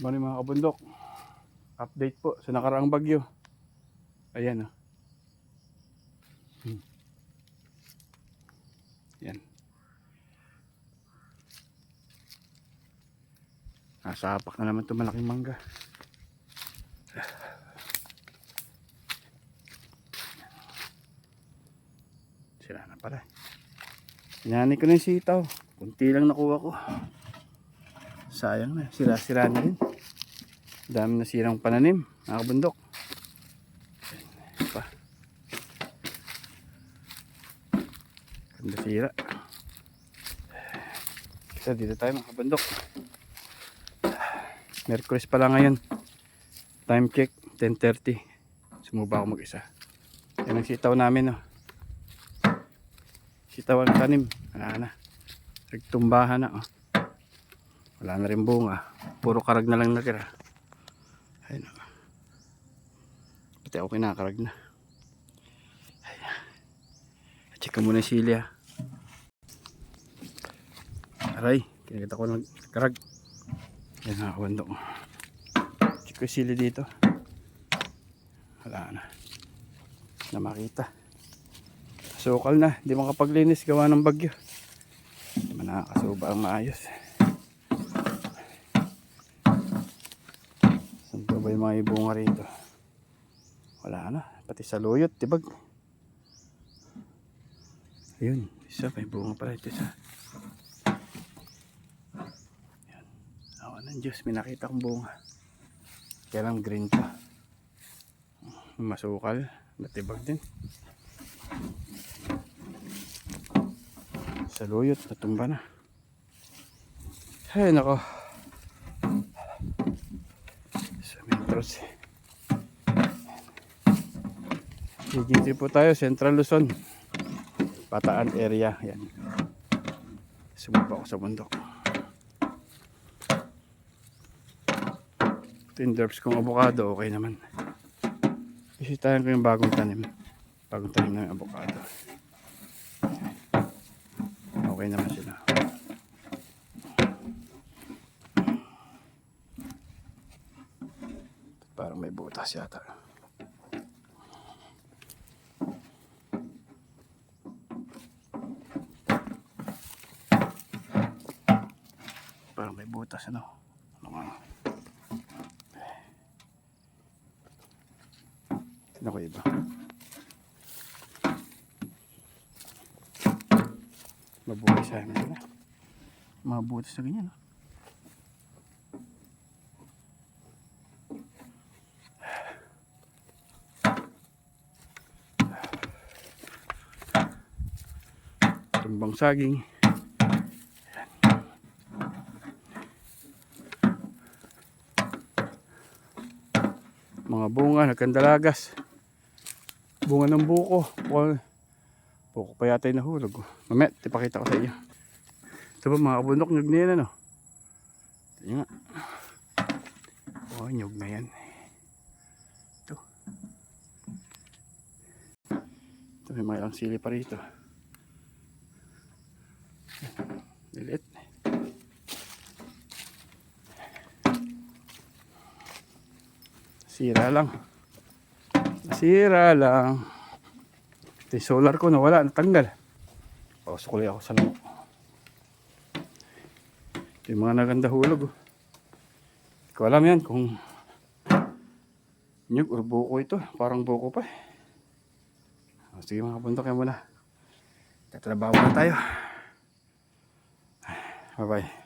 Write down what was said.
Bali mga kabundok, update po sa nakaraang bagyo. Ayan o. Yan. Nasapak na naman itong malaking mangga. Sira na pala. Inani ko na yung sitaw. Kunti lang nakuha ko. Sayang na. Sira-sira na rin. Dami na sirang pananim. Mga kabundok. Pa. Ganda sira. Isa dito tayo mga kabundok. Merkulis pala ngayon. Time check 10:30. Sumuba ako mag-isa. Yan ang sitaw namin, no. Sitaw ang tanim. Wala na. Nagtumbahan na, oh. Wala na rin bunga. Puro karag na lang natira. Ayun, oh. Pati ako kinakarag na. Ayun. Check ko muna yung sili, ha. Aray, kinakita ko ng karag. Yan nga, kabundok. Check ko yung sili dito. Wala na. Na makita. Sukal na, hindi makapaglinis gawa ng bagyo. Hindi man nakakasuba ang maayos. Saan ba yung mga ibunga rito? Wala na, pati sa luyot, tibag. Ayun, isa may bunga pala ito isa. Yan. Awa ng Diyos, may nakita kong bunga. Kaya lang green pa. Masukal, natibag din. Sa luyot, natumba na. Ay nako. Sa metros. Gigiti po tayo, Central Luzon. Bataan area. Yan. Sumaba ako sa bundok. Ito yung derbs kong avocado, okay naman. Isitayan ko yung bagong tanim. Bagong tanim ng avocado. Okay naman sila. Parang may butas yata. Parang may butas, ano? Ano nga? Tignan ko iba. Mabuhay sa amin sila. Mga butas na ganyan, no? Tumbang saging. Mga bunga, nagkandalagas. Bunga ng buko. Buko pa yata yung nahulog. Mamaya, ipakita ko sa iyo. Ito ba mga kabundok, nyug na yan, ano? Ito nga. Oh, nyug na yan. Ito. Ito, may mga ilang sili pa rito. Lilit. Sira lang. Sira lang. Ito yung solar ko nawala, natanggal. Pasok ulit ako sa lamok. Ito yung mga naganda hulog. Oh. Hindi ko alam yan kung nyug or buko ito. Parang buko pa. Sige mga kabundok, yan muna. Tatrabaho na tayo. Bye bye.